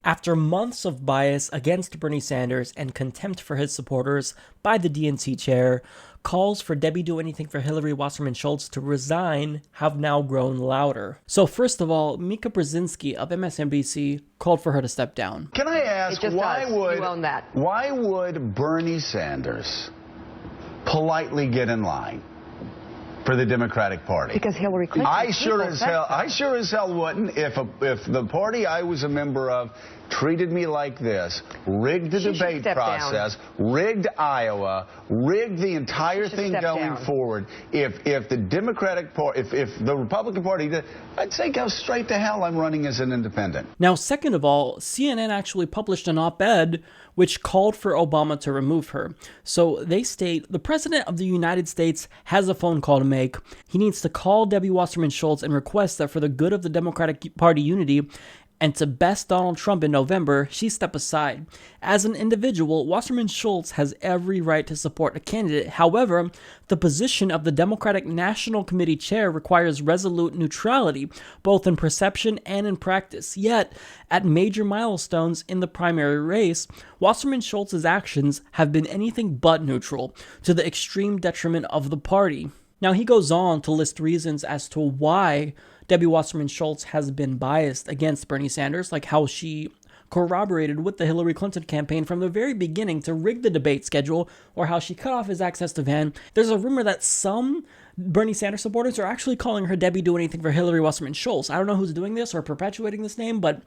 After months of bias against Bernie Sanders and contempt for his supporters by the DNC chair, calls for Debbie Do Anything for Hillary Wasserman Schultz to resign have now grown louder. So first of all, Mika Brzezinski of MSNBC called for her to step down. Can I ask, why would Bernie Sanders politely get in line for the Democratic Party? Because Hillary Clinton. I sure as hell wouldn't if the party I was a member of treated me like this, rigged the debate process, rigged Iowa, rigged the entire thing going forward. If the Democratic Party, if the Republican Party did, I'd say go straight to hell. I'm running as an independent. Now, second of all, CNN actually published an op-ed which called for Obama to remove her. So they state, the President of the United States has a phone call to make. He needs to call Debbie Wasserman Schultz and request that for the good of the Democratic Party unity and to best Donald Trump in November, she step aside. As an individual, Wasserman Schultz has every right to support a candidate. However, the position of the Democratic National Committee chair requires resolute neutrality, both in perception and in practice. Yet, at major milestones in the primary race, Wasserman Schultz's actions have been anything but neutral, to the extreme detriment of the party. Now, he goes on to list reasons as to why Debbie Wasserman Schultz has been biased against Bernie Sanders, like how she corroborated with the Hillary Clinton campaign from the very beginning to rig the debate schedule, or how she cut off his access to Van. There's a rumor that some Bernie Sanders supporters are actually calling her Debbie Do Anything for Hillary Wasserman Schultz. I don't know who's doing this or perpetuating this name, but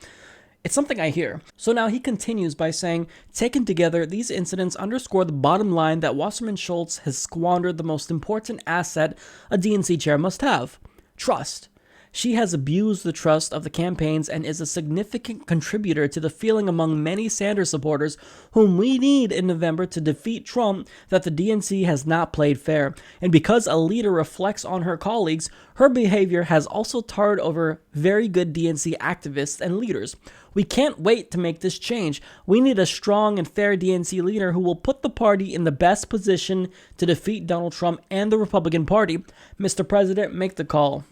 it's something I hear. So now he continues by saying, taken together, these incidents underscore the bottom line that Wasserman Schultz has squandered the most important asset a DNC chair must have: trust. She has abused the trust of the campaigns and is a significant contributor to the feeling among many Sanders supporters, whom we need in November to defeat Trump, that the DNC has not played fair. And because a leader reflects on her colleagues, her behavior has also tarred over very good DNC activists and leaders. We can't wait to make this change. We need a strong and fair DNC leader who will put the party in the best position to defeat Donald Trump and the Republican Party. Mr. President, make the call.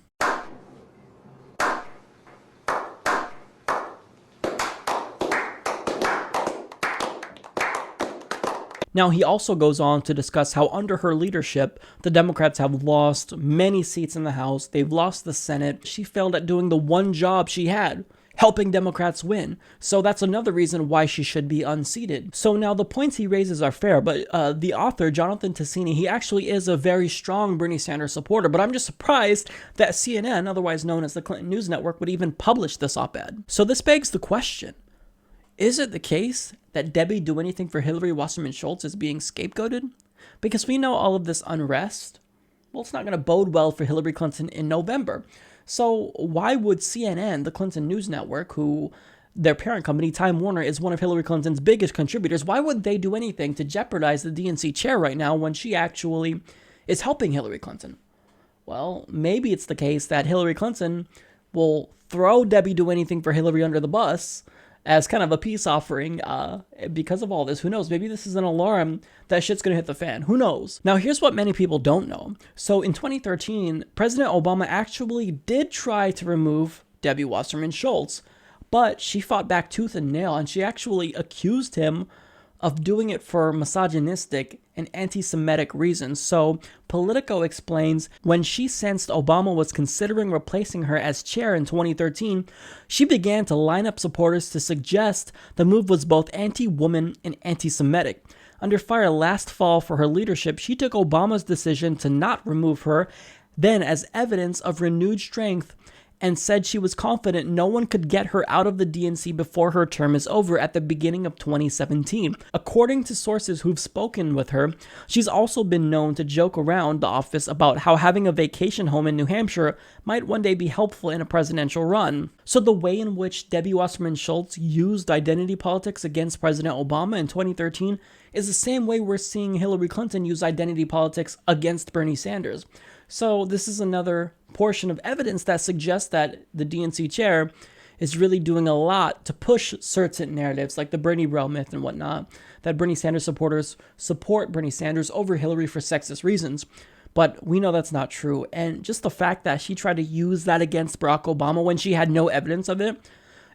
Now, he also goes on to discuss how under her leadership, the Democrats have lost many seats in the House. They've lost the Senate. She failed at doing the one job she had: helping Democrats win. So that's another reason why she should be unseated. So now the points he raises are fair, but the author, Jonathan Tassini, he actually is a very strong Bernie Sanders supporter, but I'm just surprised that CNN, otherwise known as the Clinton News Network, would even publish this op-ed. So this begs the question: is it the case that Debbie Do Anything for Hillary Wasserman Schultz is being scapegoated? Because we know all of this unrest, well, it's not going to bode well for Hillary Clinton in November. So why would CNN, the Clinton News Network, who their parent company, Time Warner, is one of Hillary Clinton's biggest contributors, why would they do anything to jeopardize the DNC chair right now when she actually is helping Hillary Clinton? Well, maybe it's the case that Hillary Clinton will throw Debbie Do Anything for Hillary under the bus as kind of a peace offering because of all this. Who knows? Maybe this is an alarm that shit's going to hit the fan. Who knows? Now, here's what many people don't know. So in 2013, President Obama actually did try to remove Debbie Wasserman Schultz, but she fought back tooth and nail, and she actually accused him of doing it for misogynistic and anti-Semitic reasons. So Politico explains, when she sensed Obama was considering replacing her as chair in 2013, she began to line up supporters to suggest the move was both anti-woman and anti-Semitic. Under fire last fall for her leadership, she took Obama's decision to not remove her then as evidence of renewed strength, and said she was confident no one could get her out of the DNC before her term is over at the beginning of 2017. According to sources who've spoken with her, she's also been known to joke around the office about how having a vacation home in New Hampshire might one day be helpful in a presidential run. So the way in which Debbie Wasserman Schultz used identity politics against President Obama in 2013 is the same way we're seeing Hillary Clinton use identity politics against Bernie Sanders. So this is another portion of evidence that suggests that the DNC chair is really doing a lot to push certain narratives like the Bernie Bro myth and whatnot, that Bernie Sanders supporters support Bernie Sanders over Hillary for sexist reasons. But we know that's not true. And just the fact that she tried to use that against Barack Obama when she had no evidence of it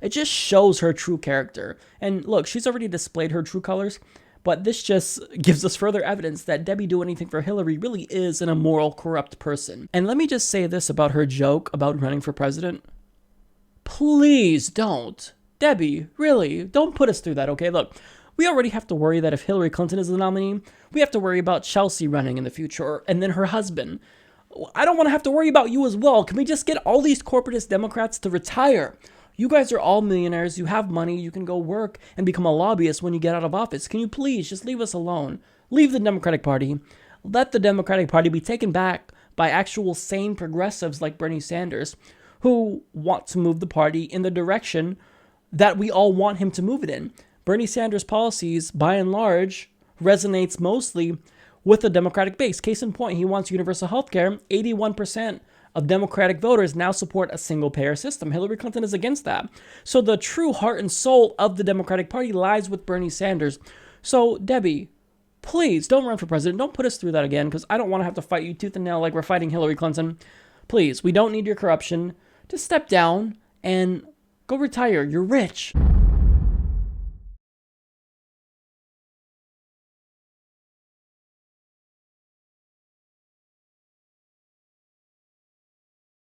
It just shows her true character. And look, she's already displayed her true colors, but this just gives us further evidence that Debbie Do Anything for Hillary really is an immoral, corrupt person. And let me just say this about her joke about running for president. Please don't. Debbie, really, don't put us through that, okay? Look, we already have to worry that if Hillary Clinton is the nominee, we have to worry about Chelsea running in the future, and then her husband. I don't want to have to worry about you as well. Can we just get all these corporatist Democrats to retire? You guys are all millionaires. You have money. You can go work and become a lobbyist when you get out of office. Can you please just leave us alone? Leave the Democratic Party. Let the Democratic Party be taken back by actual sane progressives like Bernie Sanders, who want to move the party in the direction that we all want him to move it in. Bernie Sanders' policies, by and large, resonates mostly with the Democratic base. Case in point, he wants universal health care. 81% of Democratic voters now support a single-payer system. Hillary Clinton is against that. So the true heart and soul of the Democratic Party lies with Bernie Sanders. So, Debbie, please don't run for president. Don't put us through that again, because I don't want to have to fight you tooth and nail like we're fighting Hillary Clinton. Please, we don't need your corruption. Just step down and go retire. You're rich.